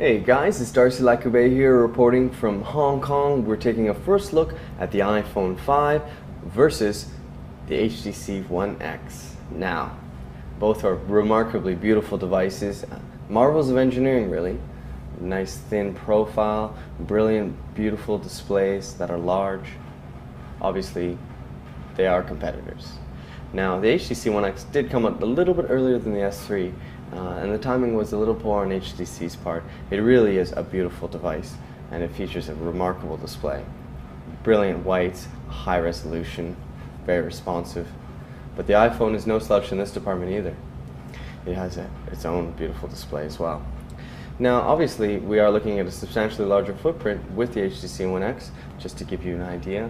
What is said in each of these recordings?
Hey guys, it's Darcy Lakube here reporting from Hong Kong. We're taking a first look at the iPhone 5 versus the HTC One X. Now, both are remarkably beautiful devices, marvels of engineering really. Nice thin profile, brilliant, beautiful displays that are large. Obviously, they are competitors. Now, the HTC One X did come out a little bit earlier than the S3, and the timing was a little poor on HTC's part. It really is a beautiful device, and it features a remarkable display. Brilliant whites, high resolution, very responsive. But the iPhone is no slouch in this department either. It has its own beautiful display as well. Now, obviously, we are looking at a substantially larger footprint with the HTC One X. Just to give you an idea,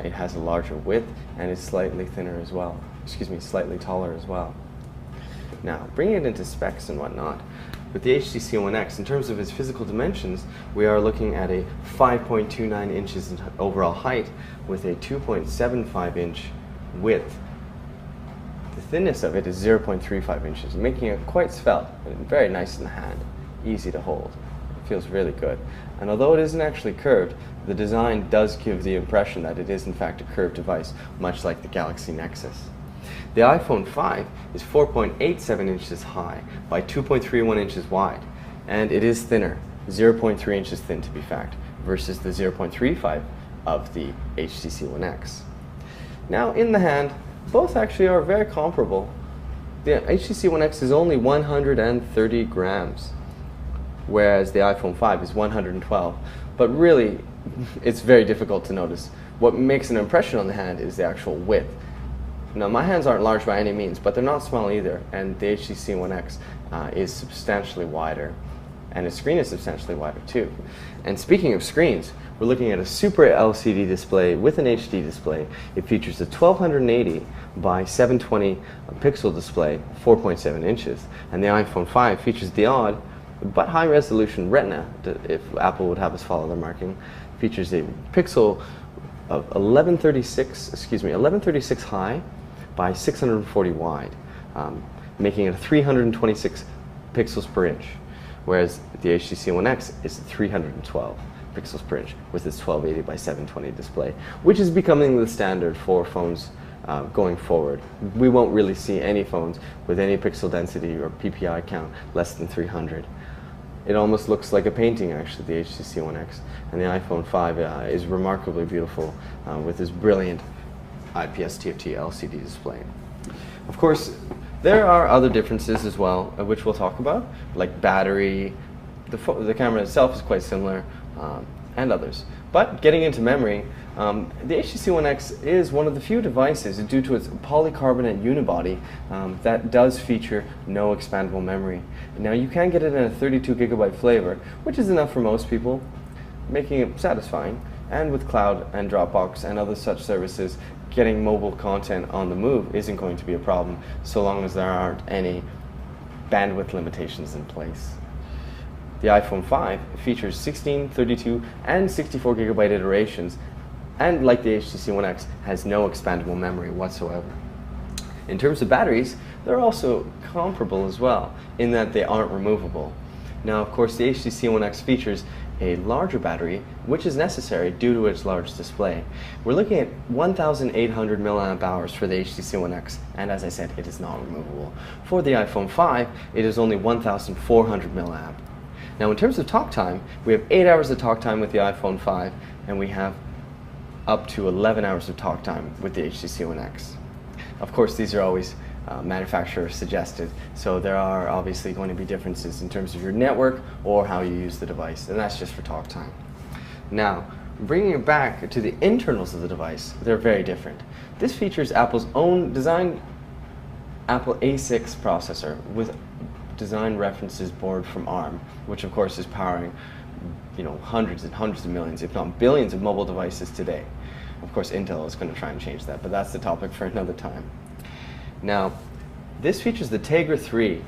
it has a larger width and is slightly thinner as well. Slightly taller as well. Now, bringing it into specs and whatnot, with the HTC One X, in terms of its physical dimensions, we are looking at a 5.29 inches in overall height with a 2.75 inch width. The thinness of it is 0.35 inches, making it quite svelte and very nice in the hand, easy to hold. It feels really good. And although it isn't actually curved, the design does give the impression that it is in fact a curved device, much like the Galaxy Nexus. The iPhone 5 is 4.87 inches high by 2.31 inches wide, and it is thinner, 0.3 inches thin to be fact, versus the 0.35 of the HTC One X. Now, in the hand, both actually are very comparable. The HTC One X is only 130 grams, whereas the iPhone 5 is 112. But really, it's very difficult to notice. What makes an impression on the hand is the actual width. Now, my hands aren't large by any means, but they're not small either, and the HTC One X is substantially wider, and its screen is substantially wider too. And speaking of screens, we're looking at a Super LCD display with an HD display. It features a 1280 by 720 pixel display, 4.7 inches, and the iPhone 5 features the odd but high resolution Retina, if Apple would have us follow their marking. Features a pixel of 1136 high by 640 wide, making it 326 pixels per inch, whereas the HTC One X is 312 pixels per inch with its 1280 by 720 display, which is becoming the standard for phones going forward. We won't really see any phones with any pixel density or PPI count less than 300. It almost looks like a painting, actually, the HTC One X. And the iPhone 5 is remarkably beautiful with this brilliant IPS TFT LCD display. Of course, there are other differences as well, which we'll talk about, like battery. The camera itself is quite similar, and others. But getting into memory, the HTC One X is one of the few devices, due to its polycarbonate unibody, that does feature no expandable memory. Now, you can get it in a 32 gigabyte flavor, which is enough for most people, making it satisfying. And with cloud and Dropbox and other such services, getting mobile content on the move isn't going to be a problem, so long as there aren't any bandwidth limitations in place. The iPhone 5 features 16, 32, and 64 gigabyte iterations, and like the HTC One X, has no expandable memory whatsoever. In terms of batteries, they're also comparable as well, in that they aren't removable. Now, of course, the HTC One X features a larger battery, which is necessary due to its large display. We're looking at 1,800 milliamp hours for the HTC One X, and as I said, it is not removable. For the iPhone 5, it is only 1,400 milliamp. Now, in terms of talk time, we have 8 hours of talk time with the iPhone 5, and we have up to 11 hours of talk time with the HTC One X. Of course, these are always manufacturer suggested, so there are obviously going to be differences in terms of your network or how you use the device, and that's just for talk time. Now, bringing it back to the internals of the device, they're very different. This features Apple's own design, Apple A6 processor with design references borrowed from ARM, which of course is powering hundreds and hundreds of millions, if not billions, of mobile devices today. Of course, Intel is going to try and change that, but that's the topic for another time. Now, this features the Tegra 3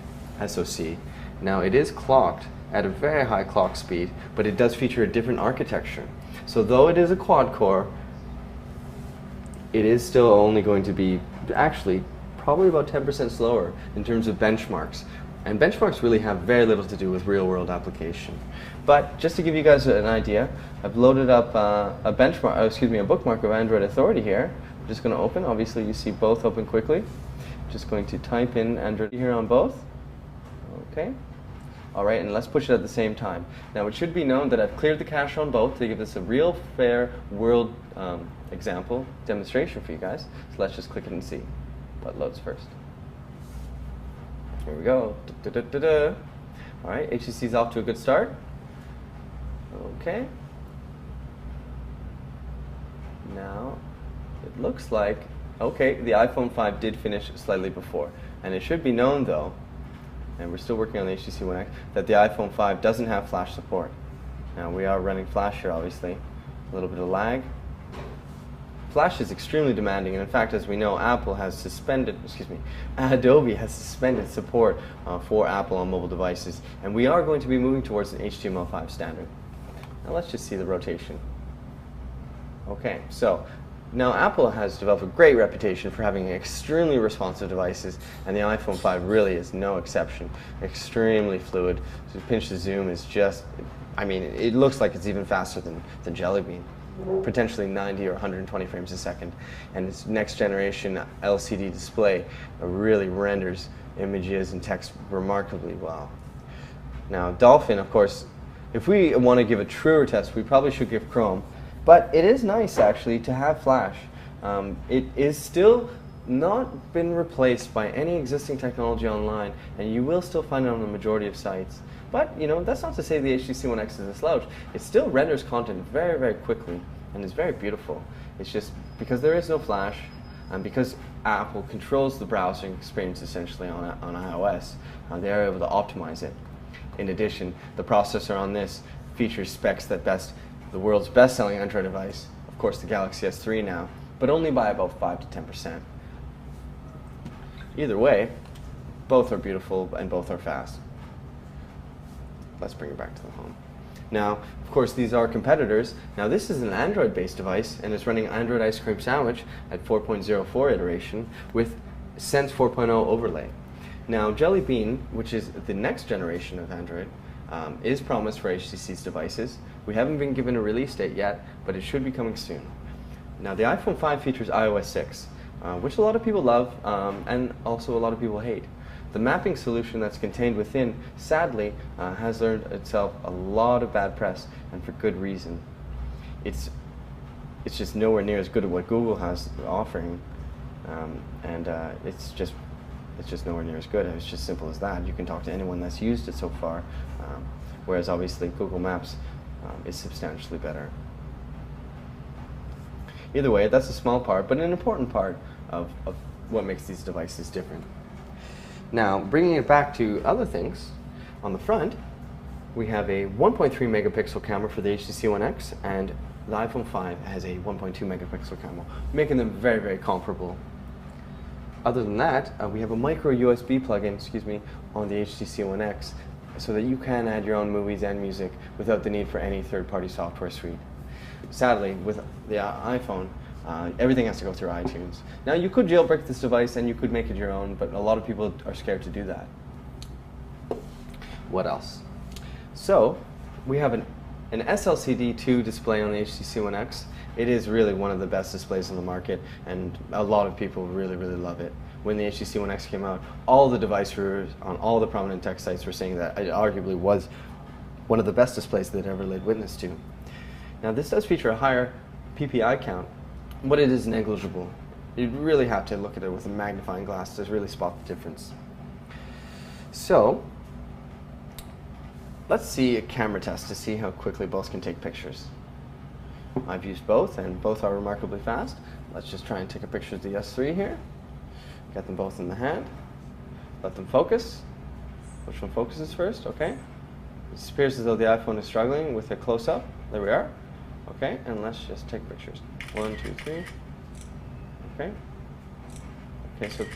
SoC. Now, it is clocked at a very high clock speed, but it does feature a different architecture. So though it is a quad core, it is still only going to be actually probably about 10% slower in terms of benchmarks And benchmarks really have very little to do with real-world application. But just to give you guys an idea, I've loaded up a bookmark of Android Authority here. I'm just going to open. Obviously, you see both open quickly. Just going to type in Android here on both. Okay. All right, and let's push it at the same time. Now, it should be known that I've cleared the cache on both to give us a real, fair world example demonstration for you guys. So let's just click it and see what loads first. Here we go. All right, HTC is off to a good start. Okay. Now, it looks like, okay, the iPhone 5 did finish slightly before. And it should be known, though, and we're still working on the HTC One X, that the iPhone 5 doesn't have flash support. Now, we are running flash here, obviously. A little bit of lag. Flash is extremely demanding, and in fact, as we know, Adobe has suspended support for Apple on mobile devices, and we are going to be moving towards an HTML5 standard. Now let's just see the rotation. Okay, so now Apple has developed a great reputation for having extremely responsive devices, and the iPhone 5 really is no exception. Extremely fluid. So pinch to zoom is just, I mean, it looks like it's even faster than Jelly Bean. Potentially 90 or 120 frames a second, and its next generation LCD display really renders images and text remarkably well. Now, Dolphin, of course, if we want to give a truer test, we probably should give Chrome, but it is nice actually to have Flash. It is still not been replaced by any existing technology online, and you will still find it on the majority of sites. But, you know, that's not to say the HTC One X is a slouch. It still renders content very, very quickly and is very beautiful. It's just because there is no flash, and because Apple controls the browsing experience essentially on iOS, they are able to optimize it. In addition, the processor on this features specs that best the world's best-selling Android device, of course the Galaxy S3 now, but only by about 5 to 10%. Either way, both are beautiful and both are fast. Let's bring it back to the home. Now, of course, these are competitors. Now, this is an Android-based device, and it's running Android Ice Cream Sandwich at 4.04 iteration with Sense 4.0 overlay. Now, Jelly Bean, which is the next generation of Android, is promised for HTC's devices. We haven't been given a release date yet, but it should be coming soon. Now, the iPhone 5 features iOS 6, which a lot of people love, and also a lot of people hate. The mapping solution that's contained within, sadly, has earned itself a lot of bad press, and for good reason. It's just nowhere near as good as what Google has offering, and it's just nowhere near as good. It's just simple as that. You can talk to anyone that's used it so far, whereas obviously Google Maps is substantially better. Either way, that's a small part, but an important part of what makes these devices different. Now, bringing it back to other things, on the front, we have a 1.3 megapixel camera for the HTC One X, and the iPhone 5 has a 1.2 megapixel camera, making them very, very comparable. Other than that, we have a micro USB plug-in, on the HTC One X, so that you can add your own movies and music without the need for any third-party software suite. Sadly, with the iPhone, everything has to go through iTunes. Now, you could jailbreak this device and you could make it your own, but a lot of people are scared to do that. What else? So, we have an SLCD2 display on the HTC One X. It is really one of the best displays on the market, and a lot of people really, really love it. When the HTC One X came out, all the device reviewers on all the prominent tech sites were saying that it arguably was one of the best displays they'd ever laid witness to. Now, this does feature a higher PPI count, but it is negligible. You really have to look at it with a magnifying glass to really spot the difference. So, let's see a camera test to see how quickly both can take pictures. I've used both, and both are remarkably fast. Let's just try and take a picture of the S3 here. Get them both in the hand. Let them focus. Which one focuses first? Okay. It appears as though the iPhone is struggling with a close-up. There we are. Okay, and let's just take pictures. 1, 2, 3. Okay. Okay,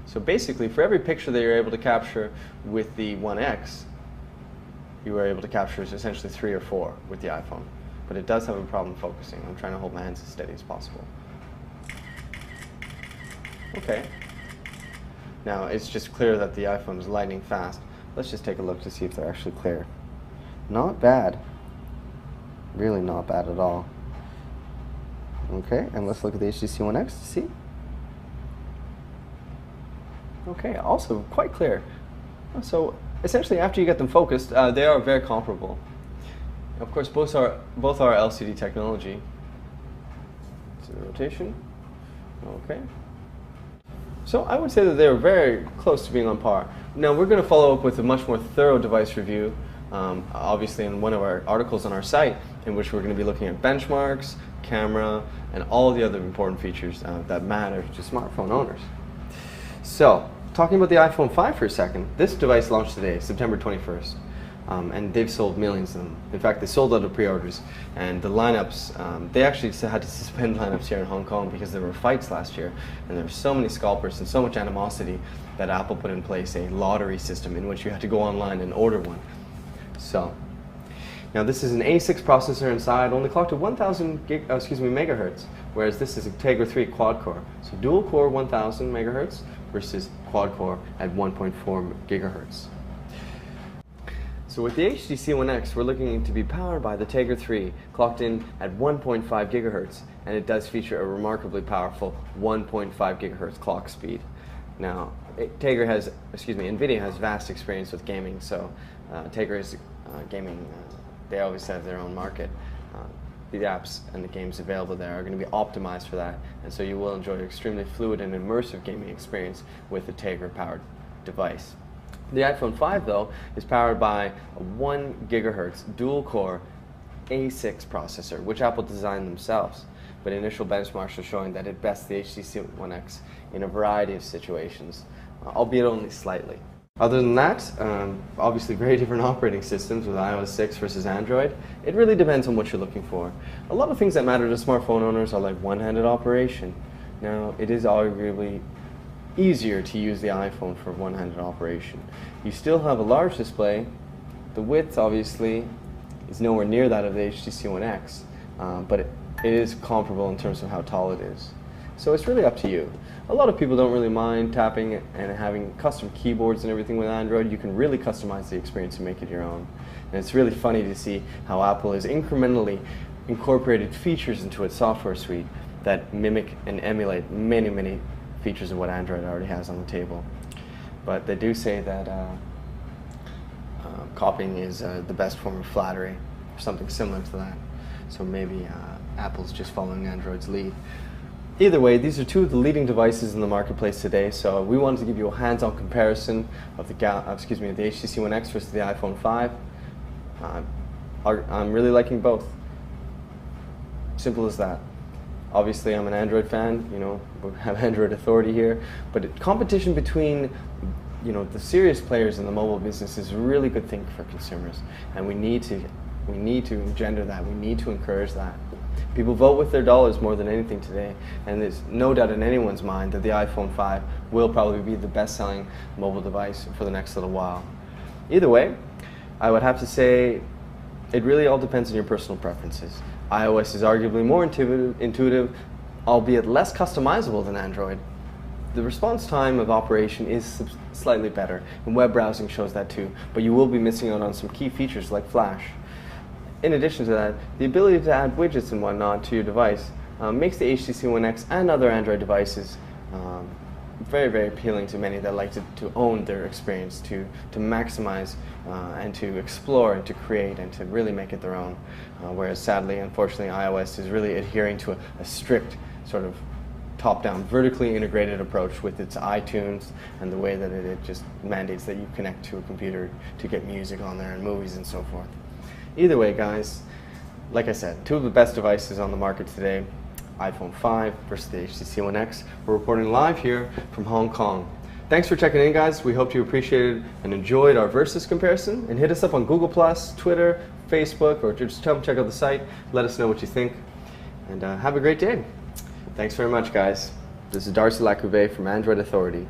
so basically, for every picture that you're able to capture with the One X, you were able to capture essentially 3 or 4 with the iPhone. But it does have a problem focusing. I'm trying to hold my hands as steady as possible. Okay. Now, it's just clear that the iPhone is lightning fast. Let's just take a look to see if they're actually clear. Not bad. Really not bad at all. Okay, and let's look at the HTC One X to see. Okay, also quite clear. So essentially, after you get them focused, they are very comparable. Of course, both are LCD technology. So the rotation. Okay. So I would say that they are very close to being on par. Now we're going to follow up with a much more thorough device review, obviously in one of our articles on our site, in which we're going to be looking at benchmarks, camera, and all the other important features that matter to smartphone owners. So, talking about the iPhone 5 for a second, this device launched today, September 21st, and they've sold millions of them. In fact, they sold out of pre-orders, and the lineups, they actually had to suspend lineups here in Hong Kong because there were fights last year, and there were so many scalpers and so much animosity that Apple put in place a lottery system in which you had to go online and order one. So, now this is an A6 processor inside, only clocked at 1000 megahertz, whereas this is a Tegra 3 quad-core. So dual core 1000 megahertz versus quad-core at 1.4 gigahertz. So with the HTC One X, we're looking to be powered by the Tegra 3, clocked in at 1.5 gigahertz, and it does feature a remarkably powerful 1.5 gigahertz clock speed. Now, NVIDIA has vast experience with gaming, so Tegra is gaming. They always have their own market. The apps and the games available there are going to be optimized for that, and so you will enjoy an extremely fluid and immersive gaming experience with the Tegra-powered device. The iPhone 5, though, is powered by a 1 gigahertz dual-core A6 processor, which Apple designed themselves. But initial benchmarks are showing that it bests the HTC One X in a variety of situations, albeit only slightly. Other than that, obviously very different operating systems with iOS 6 versus Android. It really depends on what you're looking for. A lot of things that matter to smartphone owners are like one-handed operation. Now, it is arguably easier to use the iPhone for one-handed operation. You still have a large display. The width, obviously, is nowhere near that of the HTC One X, but it is comparable in terms of how tall it is. So it's really up to you. A lot of people don't really mind tapping and having custom keyboards and everything with Android. You can really customize the experience and make it your own. And it's really funny to see how Apple has incrementally incorporated features into its software suite that mimic and emulate many, many features of what Android already has on the table. But they do say that copying is the best form of flattery, or something similar to that. So maybe Apple's just following Android's lead. Either way, these are two of the leading devices in the marketplace today, so we wanted to give you a hands-on comparison of the HTC One X versus the iPhone 5. I'm really liking both. Simple as that. Obviously, I'm an Android fan, you know, we have Android authority here, but competition between, you know, the serious players in the mobile business is a really good thing for consumers, and we need to engender that, we need to encourage that. People vote with their dollars more than anything today, and there's no doubt in anyone's mind that the iPhone 5 will probably be the best-selling mobile device for the next little while. Either way, I would have to say it really all depends on your personal preferences. iOS is arguably more intuitive, albeit less customizable than Android. The response time of operation is slightly better, and web browsing shows that too, but you will be missing out on some key features like Flash. In addition to that, the ability to add widgets and whatnot to your device makes the HTC One X and other Android devices very, very appealing to many that like to own their experience, to maximize and to explore and to create and to really make it their own. Whereas sadly, unfortunately, iOS is really adhering to a strict sort of top-down, vertically integrated approach with its iTunes and the way that it just mandates that you connect to a computer to get music on there and movies and so forth. Either way, guys, like I said, two of the best devices on the market today, iPhone 5 versus the HTC One X. We're reporting live here from Hong Kong. Thanks for checking in, guys. We hope you appreciated and enjoyed our versus comparison. And hit us up on Google+, Twitter, Facebook, or just come check out the site. Let us know what you think. And have a great day. Thanks very much, guys. This is Darcy Lacouvé from Android Authority.